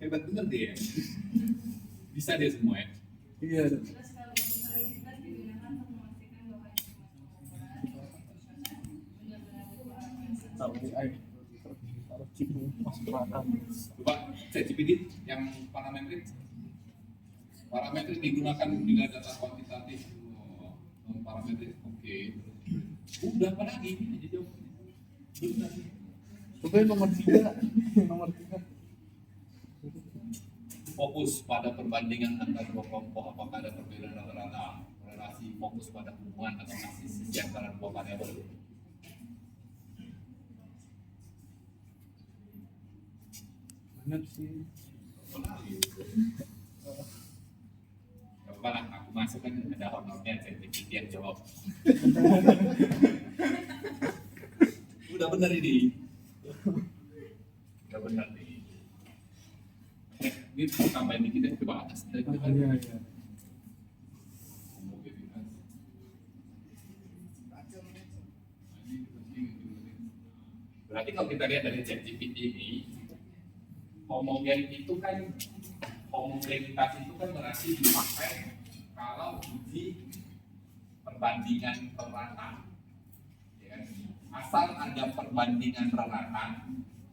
Hebat bener dia ya. Bisa dia semua ya. Iya. Tahu AI taruh chip masuk ke rata. Coba ChatGPT yang parametrik digunakan bila data kuantitatif. Parametrik, oke. Udah apa lagi ini aja jawabannya. Benar. Coba yang nomor 3. Nomor 3. Fokus pada perbandingan antara dua kelompok, apakah ada perbedaan rata-rata, korelasi, fokus pada hubungan atau analisis antara dua variabel. Benar sih. Coba lah, aku masuk kan ada honornya ChatGPT yang jawab. Udah benar ini. Udah benar nih. Ini tambahin dikit ya, coba atas. Iya. Berarti kalau kita lihat dari ChatGPT ini, homogenitas itu kan berarti dipakai kalau uji perbandingan rata. Ya, asal ada perbandingan rata,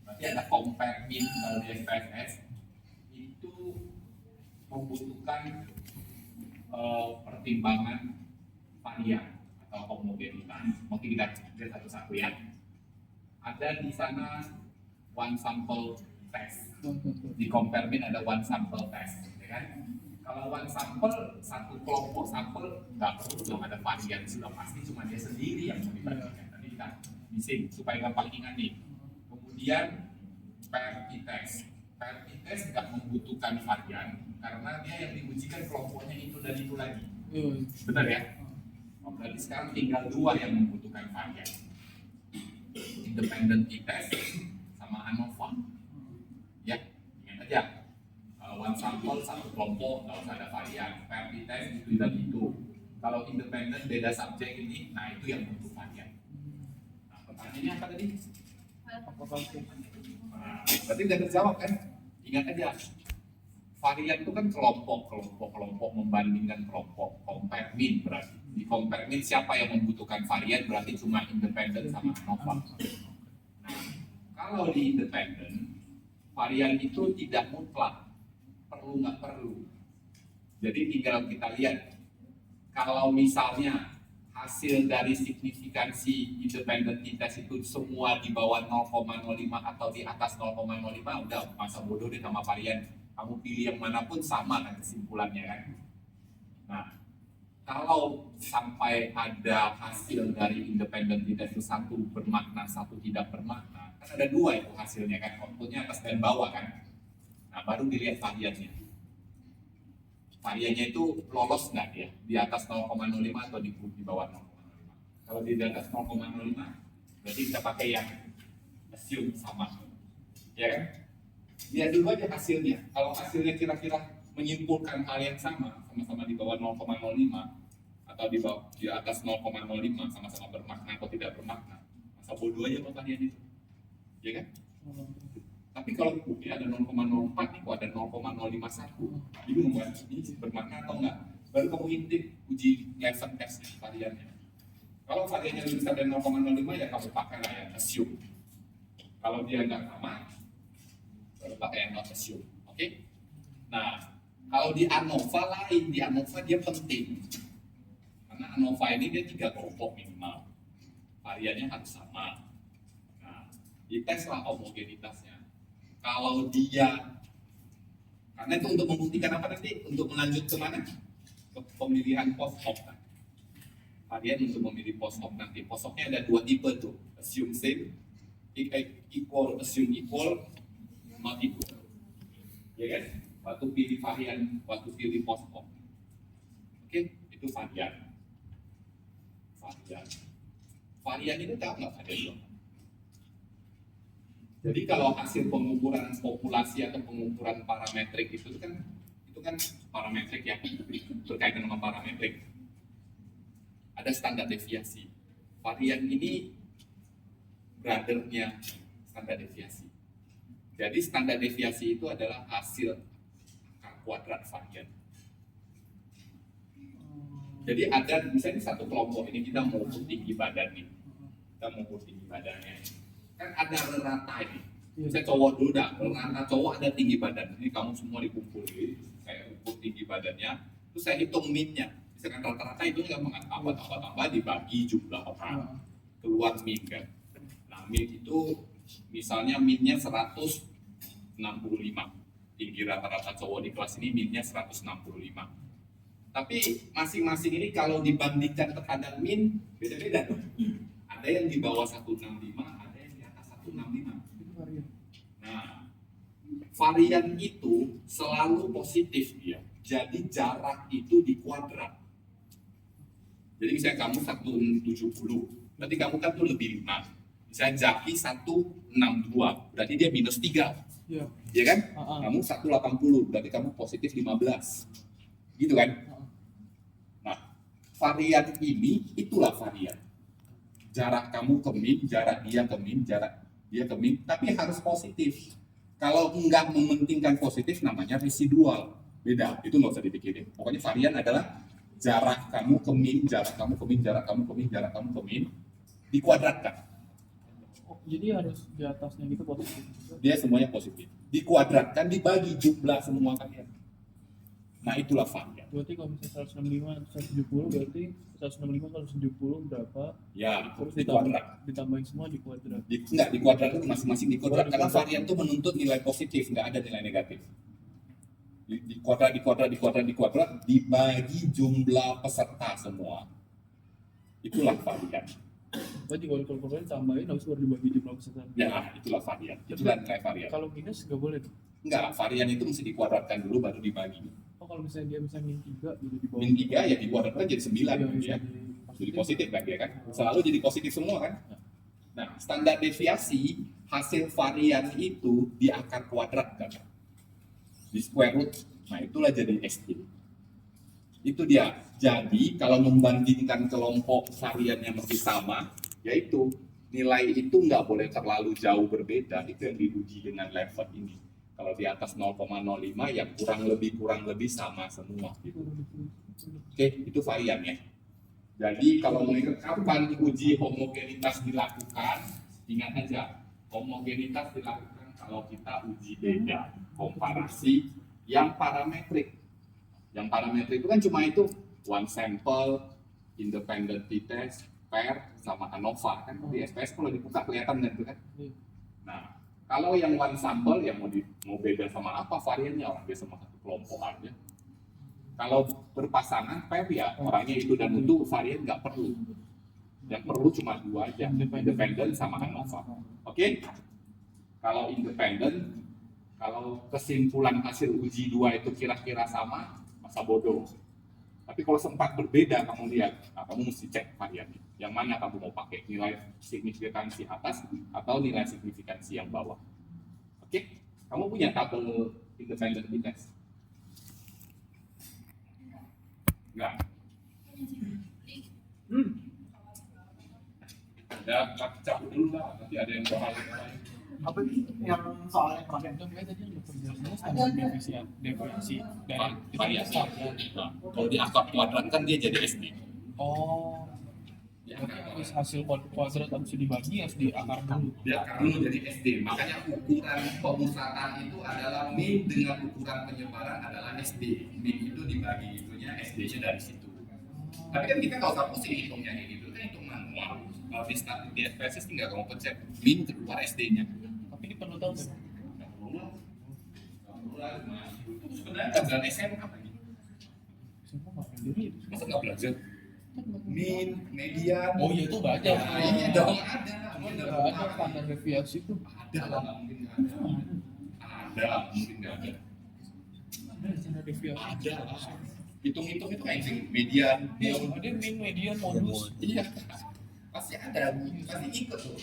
berarti ada compare mean kalau di SPSS itu membutuhkan pertimbangan varian atau homogenitas. Mungkin kita lihat satu-satu ya. Ada di sana one sample test. Di compare mean ada one sample test, ya kan? Kalau one sample, satu kelompok sampel nggak perlu dong ada varian, sudah pasti cuma dia sendiri yang mau dibandingkan. Tadi kita bising supaya gampang ingat nih. Kemudian pair t-test nggak membutuhkan varian karena dia yang diujikan kelompoknya itu dan itu lagi. Benar ya? Berarti sekarang tinggal dua yang membutuhkan varian. Independent t-test sama ANOVA. Ya, ingat aja. One sample satu kelompok nggak usah ada varian. Pair t-test itu dan itu. Kalau independent beda subjek ini, nah itu yang butuh varian. Nah, pertanyaannya apa tadi? Nah, berarti udah terjawab kan? Ingat aja. Varian itu kan kelompok membandingkan kelompok. Compare mean berarti. Di compare mean siapa yang membutuhkan varian berarti cuma independent sama ANOVA. Nah, kalau di independent varian itu tidak mutlak, perlu nggak perlu. Jadi tinggal kita lihat kalau misalnya hasil dari signifikansi independent t-test itu semua di bawah 0,05 atau di atas 0,05, udah masa bodoh deh sama varian. Kamu pilih yang manapun sama kan kesimpulannya kan. Nah, kalau sampai ada hasil dari independent t-test itu satu bermakna, satu tidak bermakna, kan ada dua itu hasilnya kan, outputnya atas dan bawah kan. Nah, baru dilihat variannya. Variannya itu lolos nggak ya? Di atas 0,05 atau di bawah 0,05. Kalau di atas 0,05, berarti kita pakai yang assume sama. Ya kan? Lihat dulu aja hasilnya. Kalau hasilnya kira-kira menyimpulkan hal yang sama di bawah 0,05 atau di atas 0,05 sama-sama bermakna atau tidak bermakna, masa bodoh aja sama varian itu. Ya kan? Tapi kalau ini ada 0,04 nih, kok ada 0,051, bingung kan? Ini bermakna atau enggak? Baru kamu intip uji lesson test variannya. Kalau variannya lebih besar dari 0,05 ya kamu pakai lah yang assume. Kalau dia enggak sama, baru pakai yang not assume. Oke? Nah, kalau di ANOVA lain, di ANOVA dia penting. Karena ANOVA ini dia 3 kelompok minimal. Variannya harus sama. Nah, diteslah homogenitasnya. Kalau dia, karena itu untuk membuktikan apa nanti? Untuk melanjut ke mana? Ke pemilihan post hoc kan? Varian untuk memilih post hoc nanti. Post hocnya ada 2 tipe tuh, assume same, equal, assume equal, not equal. Ya kan? Waktu pilih varian, waktu pilih post hoc. Oke, itu varian. Varian itu tahu nggak varian? Jadi kalau hasil pengukuran populasi atau pengukuran parametrik itu kan parametrik ya, berkaitan dengan parametrik. Ada standar deviasi. Varian ini brothernya standar deviasi. Jadi standar deviasi itu adalah hasil akar kuadrat varian. Jadi ada misalnya satu kelompok ini kita mau ukur tinggi badan nih, kita mau ukur tinggi badannya, kan ada rata ini. Saya cowok dulu dah, rata cowok ada tinggi badan. Ini kamu semua dikumpulin, saya ukur tinggi badannya, terus saya hitung min-nya. Misalkan rata-rata itu nggak tambah dibagi jumlah orang, keluar min kan. Nah min itu misalnya min-nya 165, tinggi rata-rata cowok di kelas ini min-nya 165. Tapi masing-masing ini kalau dibandingkan terhadap min beda-beda dong. Ada yang di bawah 165, ada yang di atas 165. Nah, varian itu selalu positif dia. Jadi jarak itu di kuadrat. Jadi misalnya kamu 170, berarti kamu kan tuh lebih 5. Misalnya Zaki 162, berarti dia minus 3. Iya. Iya kan? Kamu 180, berarti kamu positif 15. Gitu kan? Nah, varian ini itulah varian. Jarak kamu ke min, jarak dia ke min, jarak dia ke min, tapi harus positif. Kalau enggak mementingkan positif namanya residual. Beda, itu nggak usah dipikirin. Pokoknya varian adalah jarak kamu ke min, jarak kamu ke min, jarak kamu ke min, jarak kamu ke min, dikuadratkan. Oh, jadi harus di atasnya gitu positif. Dia semuanya positif. Dikuadratkan, dibagi jumlah semua kalian. Nah, itulah varian. Berarti kalau misalnya 165 170 berarti 165 kalau 170 berapa? Ya, Terus dikuadrat. ditambahin semua di kuadrat. Enggak, di kuadrat itu masing-masing di kuadrat. Oh, di Karena kuadrat. varian itu menuntut nilai positif, nggak ada nilai negatif. Di kuadrat, dibagi jumlah peserta semua. Itulah varian. Berarti kalau kalkulator tambahin harus baru dibagi jumlah peserta. Ya, itulah varian. Itulah nilai varian. Kalau minus nggak boleh. Enggak, varian itu mesti dikuadratkan dulu baru dibagi. Oh, kalau misalnya dia misalnya min 3 gitu di bawah. Min 3 ya dikuadratkan jadi 9 Iya, ya. Jadi positif kan dia kan? Selalu jadi positif semua kan? Nah, standar deviasi hasil varian itu di akar kuadrat kan? Di square root. Nah, itulah jadi SD. Itu dia. Jadi, kalau membandingkan kelompok varian yang masih sama, yaitu nilai itu nggak boleh terlalu jauh berbeda. Itu yang diuji dengan level ini. Kalau di atas 0,05 ya kurang lebih sama semua. Gitu. Oke, itu varian ya. Jadi kalau mau ingat kapan uji homogenitas dilakukan, ingat aja homogenitas dilakukan kalau kita uji beda komparasi yang parametrik. Yang parametrik itu kan cuma itu one sample, independent t-test, pair, sama ANOVA kan di SPS kalau dibuka kelihatan kan itu kan. Nah, kalau yang one sample yang mau beda sama apa variannya orang dia sama satu kelompok aja. Kalau berpasangan pair ya orangnya itu dan itu varian nggak perlu. Yang perlu cuma dua aja, independent sama ANOVA. Oke? Kalau independent, kalau kesimpulan hasil uji dua itu kira-kira sama, masa bodoh. Tapi kalau sempat berbeda kamu lihat, nah, kamu mesti cek variannya. Yang mana kamu mau pakai, nilai signifikansi atas atau nilai signifikansi yang bawah. Oke? Kamu punya tabel independent t-test? Enggak. Ada cabut dulu lah, nanti ada yang lain. Apa yang soalnya kemarin Itu kayak tadi yang kerjanya standar deviasi dari Variasi. standar. Nah, kalau di akar kuadrat kan dia jadi SD. Oh, Ya, berarti habis hasil kuadrat harus dibagi harus di akar dulu. ya karena jadi SD. Makanya ukuran pemusatan itu adalah min dengan ukuran penyebaran adalah SD. Min itu dibagi itunya SD-nya dari situ. Tapi kan kita nggak usah pusing hitungnya ini, itu kan hitung manual. Kalau di statik di SPSS tinggal kamu pencet min keluar SD-nya. Tapi ini perlu tahu kan? Nggak perlu lah. Nggak perlu lah. Nah, itu sebenarnya pelajaran SMA lagi. Semua nggak sendiri. Masa nggak belajar? Min, median. Oh iya itu nggak ada. Nah, iya dong ada. Cuma nggak ada standar deviasi itu. Ada lah, nggak mungkin nggak ada. Ada, mungkin nggak ada. Ada standar deviasi. Ada lah. Hitung-hitung itu kayak median. Iya, ada min, median, modus. Iya. Pasti ada, pasti ikut tuh.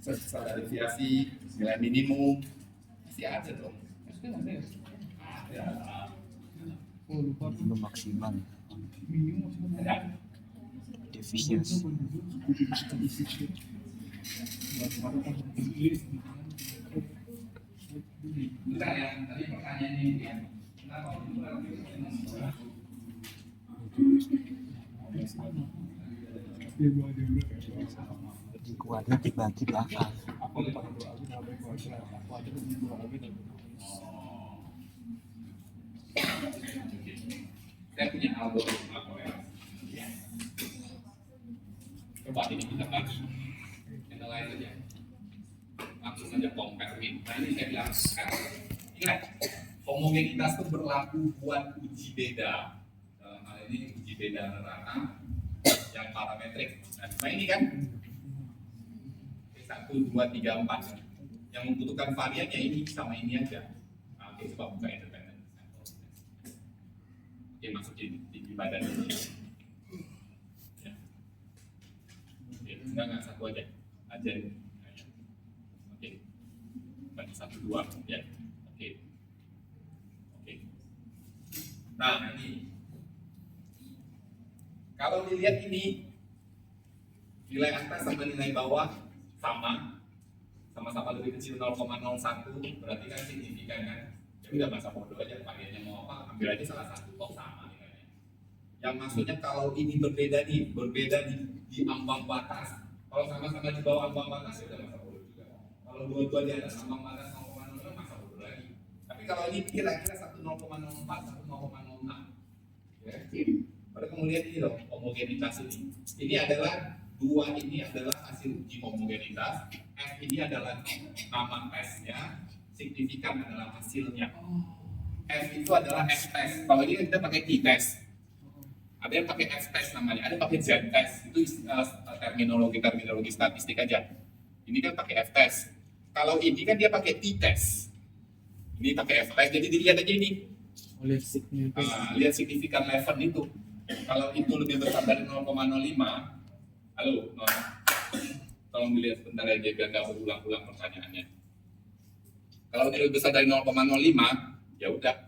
Standar deviasi, nilai minimum, pasti ada dong. Pasti ada ya. Ada. Oh lupa. Belum maksimal Minimum maksudnya. Ada. defisiensi. Bukan ya, tadi pertanyaannya ini ya. Kenapa ukuran itu Jadi kuadrat dibagi belakang. Saya punya algoritma koreksi. Coba ini kita bagi. Analyze aja. Langsung saja compare ini. Nah ini saya bilang kan, ingat homogenitas itu berlaku buat uji beda. Dalam hal ini uji beda neraka yang parametrik. Nah ini kan 1, 2, 3, 4 yang membutuhkan variannya ini sama ini aja. Nah, oke, coba buka independen. Oke, masukin tinggi badan ini. Ya. Oke, enggak satu aja. Ajarin. Oke. Bagi 1, 2 ya. Oke. Oke. Nah, ini. Kalau dilihat ini nilai atas sama nilai bawah sama-sama lebih kecil 0,01 berarti kan signifikan kan? Ya udah masa bodoh aja variannya mau apa ambil aja salah satu kok sama nilainya. Yang maksudnya kalau ini berbeda di ambang batas. Kalau sama-sama di bawah ambang batas ya udah masa bodoh juga. Kalau dua-dua di atas ambang batas 0,06 masa bodoh lagi. Tapi kalau ini kira-kira 1 0,04 1 0,06 ya. Pada kemudian ini loh homogenitas ini. Ini adalah dua ini adalah hasil uji homogenitas, F ini adalah nama tesnya, signifikan adalah hasilnya. F itu adalah F test. Kalau ini kita pakai T test. Ada yang pakai F test namanya, ada pakai Z test. Itu terminologi statistik aja. Ini kan pakai F test. Kalau ini kan dia pakai T test. Ini pakai F test. Jadi dilihat aja ini. Lihat signifikan level itu. Kalau itu lebih besar dari 0,05, halo, tolong dilihat sebentar aja biar nggak berulang-ulang pertanyaannya. Kalau ini lebih besar dari 0,05, ya udah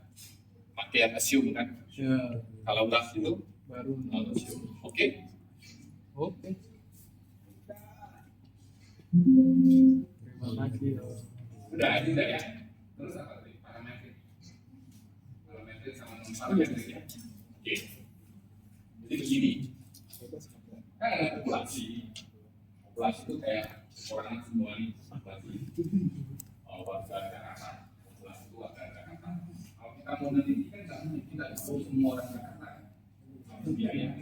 pakai yang assume kan. Ya, Kalau udah itu baru assume, oke? Oke. Terima kasih. Udah ya. Terus apa tadi? Parametrik sama non parametrik ya. Oke. Jadi begini. Kan ada populasi itu kayak orang semua nih populasi warga Jakarta, populasi itu warga Jakarta. Kalau kita mau meneliti kan nggak mungkin kita tahu semua orang Jakarta, harus biaya.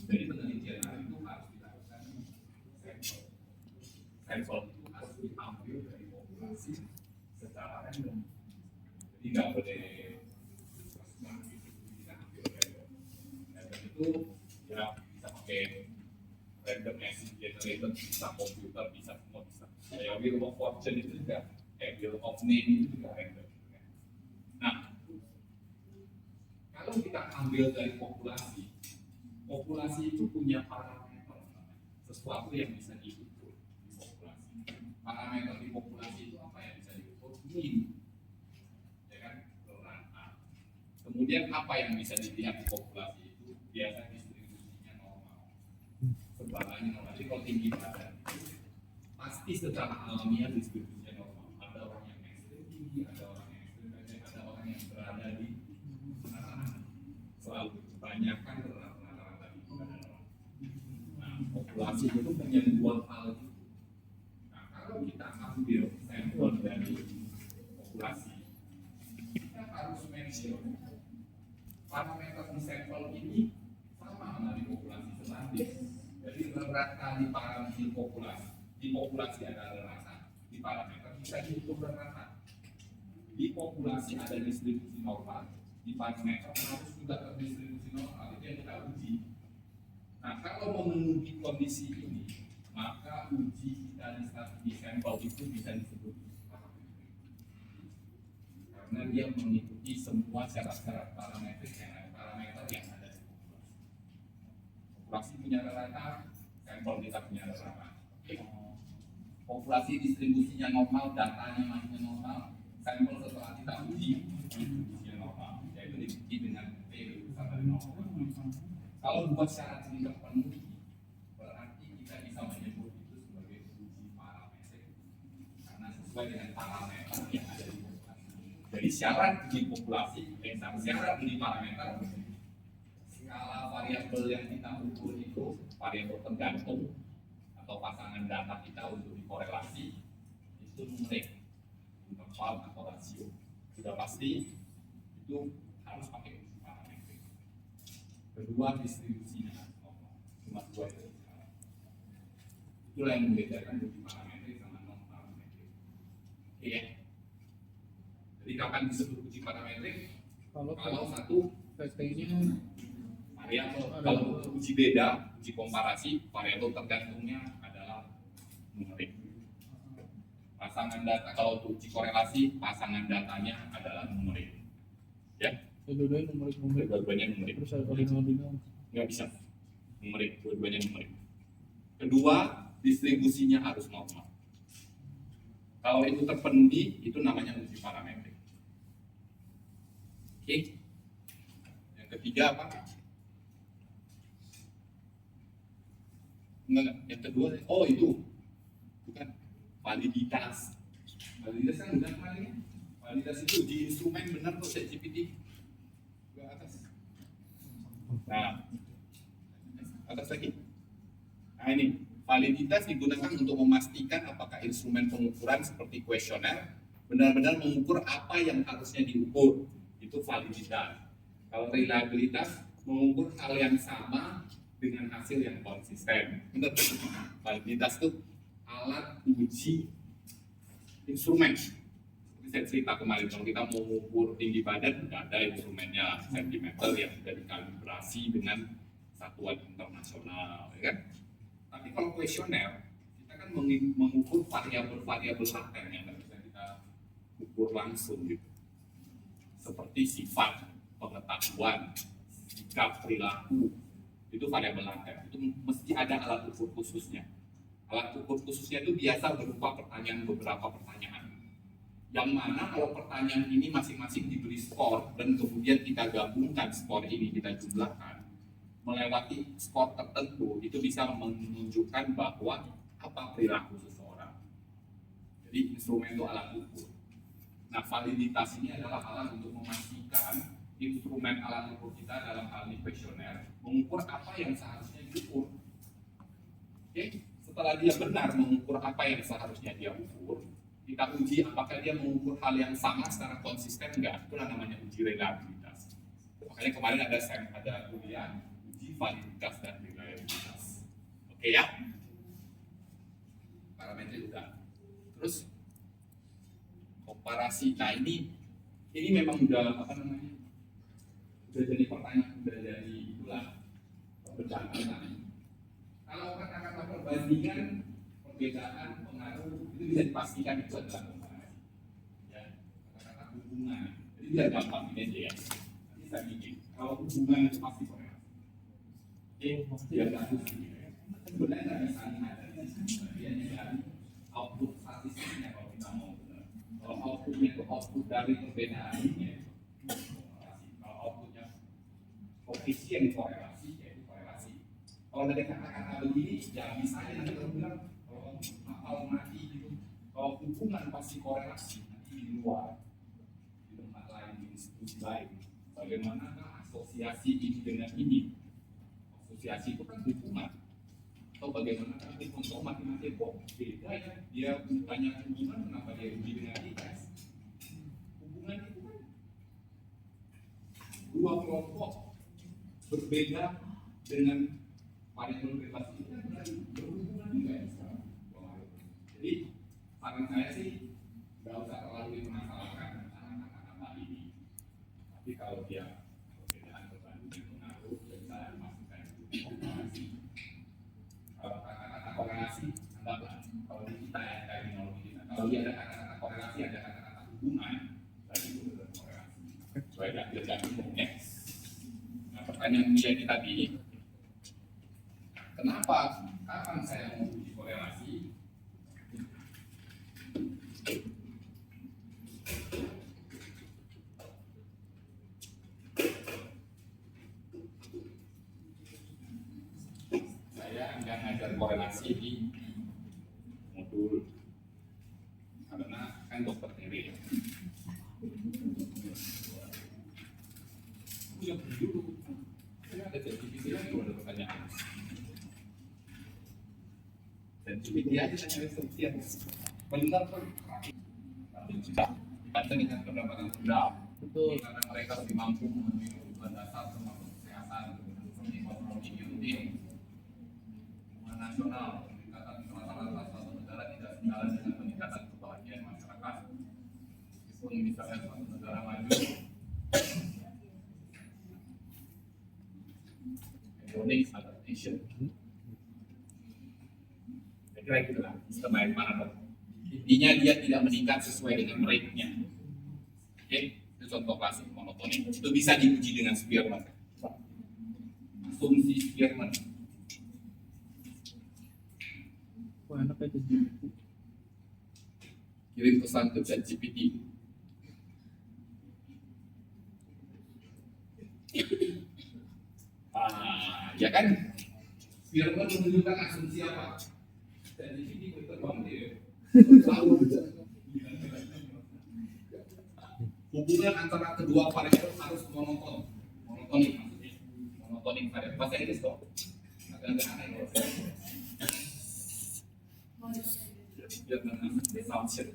Jadi penelitian itu harus dilakukan sampel itu harus diambil dari populasi secara random. Jadi nggak boleh kita ambil random. Random itu ya bisa pakai random access generator, bisa komputer, bisa semua bisa. Kayak wheel of fortune itu juga, wheel of name itu juga random. Nah, kalau kita ambil dari populasi itu punya parameter, sesuatu yang bisa diukur di populasi. Parameter di populasi itu apa yang bisa diukur? Mean, ya kan? Rata. Kemudian apa yang bisa dilihat di populasi itu? Biasanya distribusinya normal. Sebarannya normal. Jadi kalau tinggi badan pasti secara alamiah distribusinya normal. Ada orang yang ekstrim tinggi, ada orang yang ekstrim pendek, ada orang yang berada di tengah-tengah. Selalu kebanyakan rata-rata di tengah-tengah. Nah, populasi itu punya dua hal itu. Nah, kalau kita ambil sampel dari populasi, kita harus make sure parameter di sampel ini sama dengan di populasi sebanding. Jadi rata di parameter populasi. Di populasi ada rata, di parameter bisa dihitung rata. Di populasi ada distribusi normal, di parameter harus juga terdistribusi normal. Itu yang kita uji. Nah, kalau memenuhi kondisi ini, maka uji kita di sampel itu bisa disebut karena dia mengikuti semua syarat-syarat parameter yang ada di populasi. Populasi punya rata, sampel kita punya rata. Populasi distribusinya normal, datanya masih normal, sampel setelah kita uji distribusinya normal, yaitu diuji dengan P besar dari 0. Kalau dua syarat ini terpenuhi, berarti kita bisa menyebut itu sebagai uji parametrik karena sesuai sesuai dengan parameter yang ada di populasi. Jadi syarat uji populasi, syarat uji parameter, skala variabel yang kita ukur itu variabel tergantung atau pasangan data kita untuk dikorelasi itu numerik, interval atau rasio. Sudah pasti itu harus pakai uji parametrik. Kedua, distribusinya cuma dua itu. Itulah yang membedakan uji parametrik sama non parametrik. Oke ya. Jadi kapan disebut uji parametrik? Kalau satu PT-nya variabel, kalau uji beda, uji komparasi, variabel tergantungnya adalah numerik. Pasangan data, kalau uji korelasi, pasangan datanya adalah numerik. Ya, dua-duanya numerik. dua-duanya numerik. Terus ada ordinal. Nggak bisa, numerik, dua-duanya numerik. Kedua, distribusinya harus normal. Kalau itu terpenuhi, itu namanya uji parametrik. Oke. Yang ketiga apa? Enggak. Yang kedua, oh itu bukan validitas. Validitas kan udah kemarin. Validitas itu di instrumen benar kok ChatGPT. Ke atas. Nah, atas lagi. Nah ini, validitas digunakan untuk memastikan apakah instrumen pengukuran seperti kuesioner benar-benar mengukur apa yang harusnya diukur. Itu validitas. Kalau reliabilitas mengukur hal yang sama dengan hasil yang konsisten. Benar. Validitas itu alat uji instrumen. Seperti saya cerita kemarin, kalau kita mau mengukur tinggi badan, ada instrumennya sentimeter yang sudah dikalibrasi dengan satuan internasional, ya kan? Tapi kalau kuesioner, kita kan mengukur variabel-variabel laten yang nggak bisa kita ukur langsung gitu. Seperti sifat, pengetahuan, sikap, perilaku, itu variabel laten. Itu mesti ada alat ukur khususnya. Alat ukur khususnya itu biasa berupa beberapa pertanyaan. Yang mana kalau pertanyaan ini masing-masing diberi skor dan kemudian kita gabungkan skor ini, kita jumlahkan melewati skor tertentu, itu bisa menunjukkan bahwa apa perilaku seseorang. Jadi instrumen itu alat ukur. Nah, validitas ini adalah alat untuk memastikan instrumen alat ukur kita dalam hal ini kuesioner mengukur apa yang seharusnya diukur. Oke, setelah dia benar mengukur apa yang seharusnya dia ukur, kita uji apakah dia mengukur hal yang sama secara konsisten enggak. Itulah namanya uji reliabilitas. Makanya kemarin ada kuliah uji validitas dan reliabilitas. Oke ya? Parametrik udah. Terus komparasi. Nah ini memang udah apa namanya? Udah jadi pertanyaan, udah jadi itulah perbedaan. Kalau kata-kata perbandingan, perbedaan, pengaruh itu bisa dipastikan itu adalah komparasi. Ya, kata-kata hubungan. Jadi biar gampang ini aja ya. Nanti saya bikin. Kalau hubungan itu pasti korelasi. Biar nggak pusing. Sebenarnya nggak bisa dia dari output statistiknya kalau kita mau benar. Kalau outputnya itu output dari perbedaan ini, kalau outputnya koefisien korelasi, yaitu korelasi. Kalau dari kata-kata begini, ya misalnya nanti kalau bilang kalau hafal mati gitu, kalau hubungan pasti korelasi nanti di luar, di tempat lain, di institusi lain. Bagaimana asosiasi ini dengan ini? Asosiasi itu kan hubungan. Atau bagaimana nanti untuk matematik kok beda ya? Dia banyak hubungan, kenapa dia uji dengan IPS? Hubungan itu kan dua kelompok berbeda dengan variabel bebas ini kan berhubungan juga ya sekarang. Jadi saran saya sih nggak usah terlalu dipermasalahkan kata-kata ini. Tapi kalau dia perbedaan perbandingan pengaruh, bisa dimasukkan ke komparasi. Kalau kata-kata korelasi, anggaplah kalau di kita ya terminologi kita. Kalau dia ada kata-kata korelasi, ada kata-kata hubungan, berarti itu benar korelasi. Supaya tidak bingung ya. Nah, pertanyaan dia ini tadi, kenapa? Kapan saya mau uji korelasi? Saya akan ngajar korelasi di modul karena kan dokter Terry. Yang dulu, saya ada ChatGPT lagi ada pertanyaan. ChatGPT aja tanya sekian, benar pun. Sudah, kita dengan pendapatan rendah. Betul. Karena mereka lebih mampu memenuhi kebutuhan dasar termasuk kesehatan, seperti kontrol imun, nasional, peningkatan rata-rata suatu negara tidak sejalan dengan peningkatan kebahagiaan masyarakat. Meskipun misalnya suatu negara maju, economic adaptation. Saya kira itulah sistem yang mana dong. Intinya dia tidak meningkat sesuai dengan rate-nya. Oke, itu contoh klasik monotonik. Itu bisa diuji dengan Spearman. Asumsi Spearman. Wah, enak ya ChatGPT. Kirim pesan ke ChatGPT. Ya kan? Spearman menunjukkan asumsi apa? ChatGPT terbang dia. Hubungan antara kedua variabel harus monotonik maksudnya. Monotonik variabel. Bahasa Inggris dong. Agak-agak aneh. Assumption.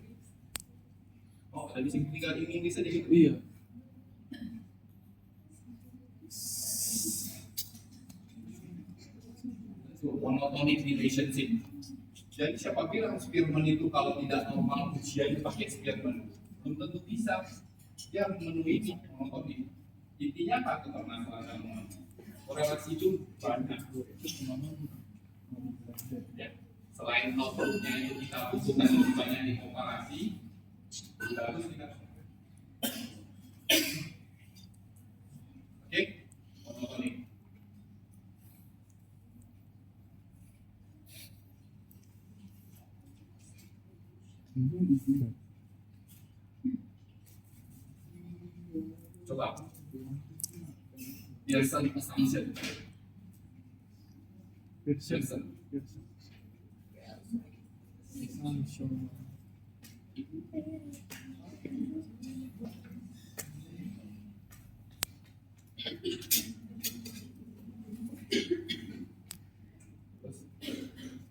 Oh, ada di sini tinggal ini bisa jadi. Iya. Monotonic relationship. Jadi siapa bilang Spearman itu kalau tidak normal ujiannya pakai Spearman? Belum tentu bisa. Dia memenuhi ini monotonik. Intinya apa tuh permasalahan? Korelasi itu banyak. Ya. Selain outputnya itu kita butuhkan lebih banyak di komparasi, kita harus kita. Oke, monotonik. Coba Pearson assumption. Pearson.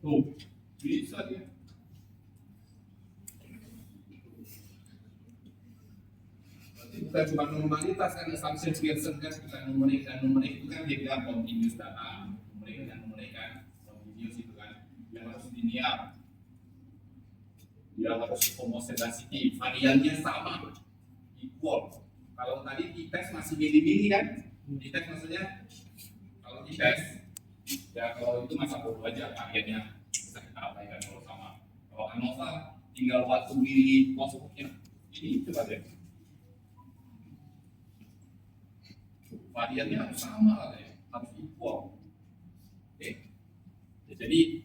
Tuh, bisa dia. Bukan cuma normalitas kan, assumption Pearson kan bukan numerik, dan numerik itu kan dia bilang continuous data, numerik kan continuous itu kan yang harus linear, dia harus homosedasity, variannya sama, equal. Kalau tadi di tes masih milih-milih kan, di tes maksudnya kalau di tes ya kalau itu masa bodoh aja, variannya bisa kita abaikan kalau sama. Kalau ANOVA tinggal waktu milih posturnya, ini coba deh. Variannya harus sama, harus equal. Oke. Ya, jadi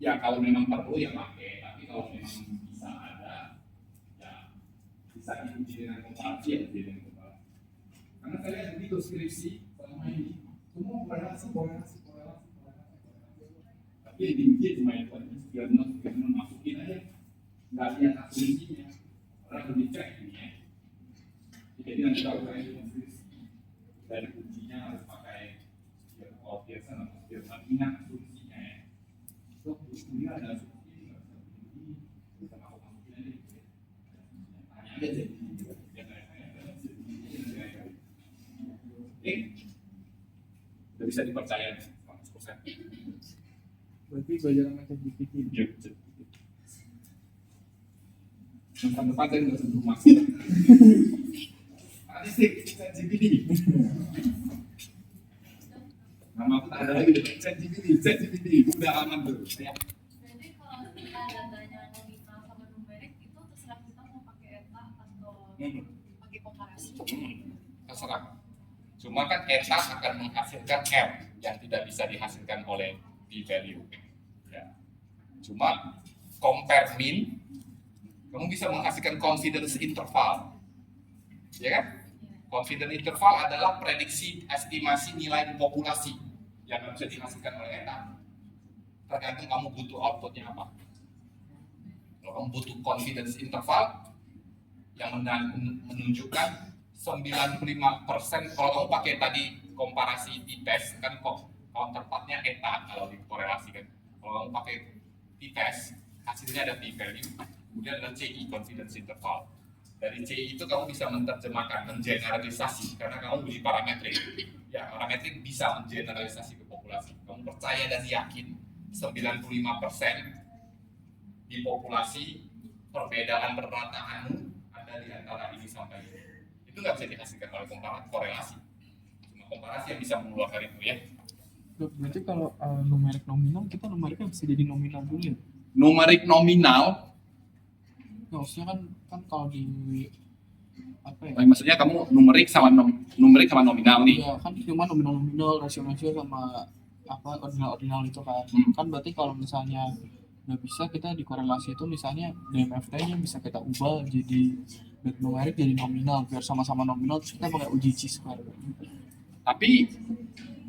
ya kalau memang perlu ya pakai, tapi kalau memang bisa ada, ya bisa diuji dengan komparasi ya uji dengan komparasi. Karena saya lihat begitu skripsi selama ini semua korelasi. Tapi yang diuji cuma yang Spearman masukin aja, nggak lihat asumsinya. Orang lebih cek ini ya. Jadi nanti kalau saya skripsi dari ujinya harus pakai Pearson atau Spearman, ingat asumsinya ya. So, ini ada asumsi bisa masukin aja. Tanya aja sih. Udah bisa dipercaya 100%. Berarti belajar sama ChatGPT. Iya, depan saya nggak sebelum masuk. Ada sih ChatGPT. Nama aku tak ada lagi ChatGPT. Udah aman tuh. Ya. Jadi kalau kita datanya nominal sama numerik itu terserah kita mau pakai eta atau pakai komparasi. Terserah. Cuma kan eta akan menghasilkan R yang tidak bisa dihasilkan oleh p-value. Ya. Cuma compare mean, kamu bisa menghasilkan confidence interval. Ya kan? Confidence interval adalah prediksi estimasi nilai populasi yang bisa dihasilkan oleh eta. Tergantung kamu butuh outputnya apa. Kalau kamu butuh confidence interval, yang menunjukkan 95% kalau kamu pakai tadi komparasi t-test kan kok counterpartnya eta kalau dikorelasikan. Kalau kamu pakai t-test hasilnya ada p-value, kemudian ada CI confidence interval. Dari CI itu kamu bisa menerjemahkan, mengeneralisasi karena kamu beli parametrik. Ya, parametrik bisa mengeneralisasi ke populasi. Kamu percaya dan yakin 95% di populasi perbedaan perataanmu ada di antara ini sampai ini. Itu nggak bisa dihasilkan oleh korelasi. Cuma komparasi yang bisa mengeluarkan itu ya. Dok, berarti kalau numerik nominal, kita numeriknya bisa jadi nominal dulu ya? Numerik nominal, Ya, maksudnya kan kalau di apa ya? maksudnya kamu numerik sama nominal nih. Iya, kan cuma nominal, rasio sama apa ordinal itu kan. Kan berarti kalau misalnya nggak bisa kita dikorelasi itu misalnya DMFT-nya bisa kita ubah jadi dari numerik jadi nominal biar sama-sama nominal terus kita pakai uji chi-square. Tapi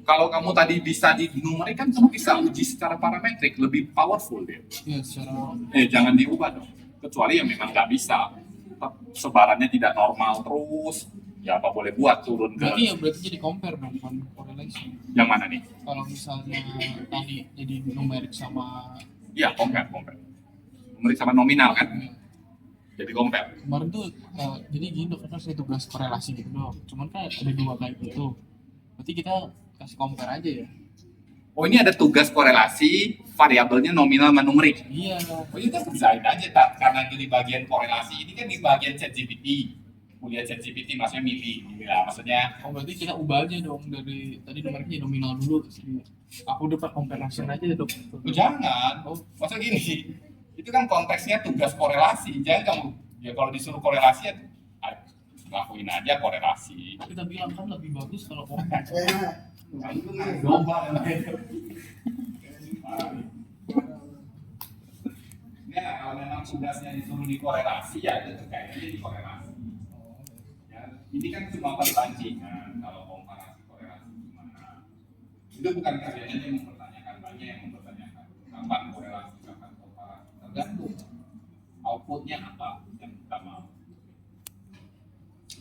kalau kamu tadi bisa di numerik kan kamu bisa uji secara parametrik lebih powerful dia. Iya, secara Jangan diubah dong. Kecuali yang memang nggak bisa. Sebarannya tidak normal terus. Ya apa boleh buat turun ke berarti jadi compare dong, bukan korelasi. yang mana nih? Kalau misalnya tadi jadi numerik sama Iya, compare. Numerik sama nominal kan? Jadi compare. kemarin tuh jadi gini dok, kan saya tugas korelasi gitu dok. Cuman kan ada dua kayak gitu. Berarti kita kasih compare aja ya. Oh ini ada tugas korelasi, variabelnya nominal sama numerik. Iya. Oh itu kan desain aja tak, karena itu di bagian korelasi, ini kan di bagian ChatGPT. Kuliah ChatGPT maksudnya milih, lah maksudnya. Oh berarti kita ubah aja dong dari tadi numeriknya nominal dulu terus aku dapat comparison aja dok. Oh, jangan, masa gini, itu kan konteksnya tugas korelasi, jangan kamu, ya kalau disuruh korelasi ya lakuin aja korelasi. Kita bilang kan lebih bagus kalau compare. Ya, kalau memang tugasnya disuruh dikorelasi ya itu kayaknya dikorelasi. Ya, ini kan cuma perbandingan kalau komparasi korelasi gimana. Itu bukan kalian yang mempertanyakan, banyak yang mempertanyakan kapan korelasi, kapan komparasi. Tergantung outputnya apa yang kita mau.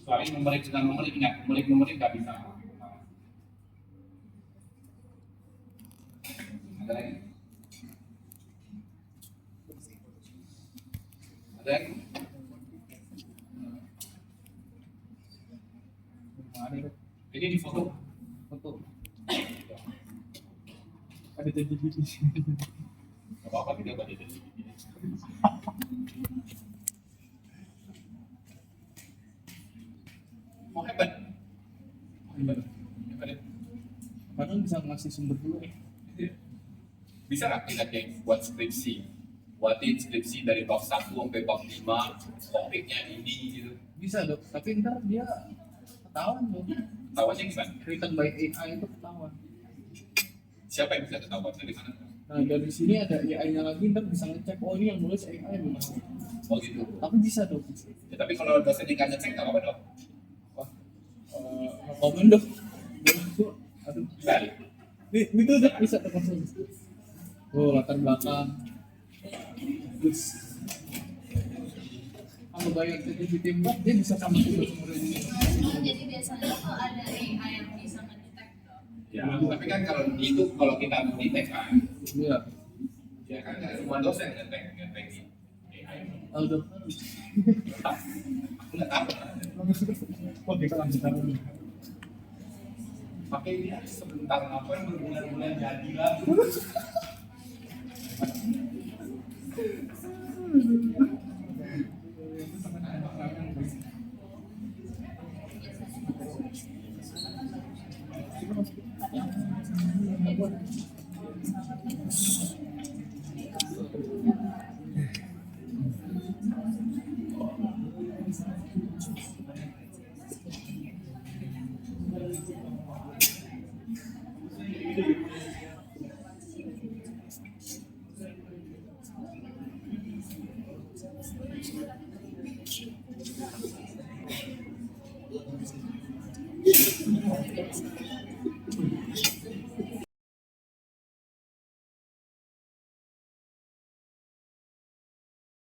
Soalnya numerik dengan numerik, ingat numerik nggak bisa. Ada lagi? Ada lagi? Ada dok. Ini di foto. Ada jadi di sini. Gak apa-apa, tidak pada jadi. Mau hebat? Hebat ya? Kadang bisa ngasih sumber dulu ya. Bisa nggak kita kayak buat skripsi? Buatin skripsi dari bab 1 sampai bab 5, topiknya ini gitu. Bisa dok, tapi ntar dia ketahuan dong. Tahuannya gimana? Written by AI itu ketahuan. Siapa yang bisa ketahuan dari mana? Nah dari sini ada AI-nya lagi, ntar bisa ngecek oh ini yang nulis AI bukan. Oh gitu. Tapi bisa dok. Ya, tapi kalau dosen yang nggak ngecek nggak apa-apa dong? Komen dok. Aduh. Balik. Ini tuh dok bisa dok langsung. Oh latar belakang. Terus kalau bayar ChatGPT 4 dia bisa sama sumber ini. Jadi biasanya tuh ada AI yang bisa ngedetek tuh. Ya, tapi kan kalau itu kalau kita ngetek kan, Iya. ya kan nggak semua dosen ngetek AI. Oh dok. Aku nggak tahu. Oh kita lanjut dulu. Pakai dia sebentar ngapain berbulan-bulan jadi lah.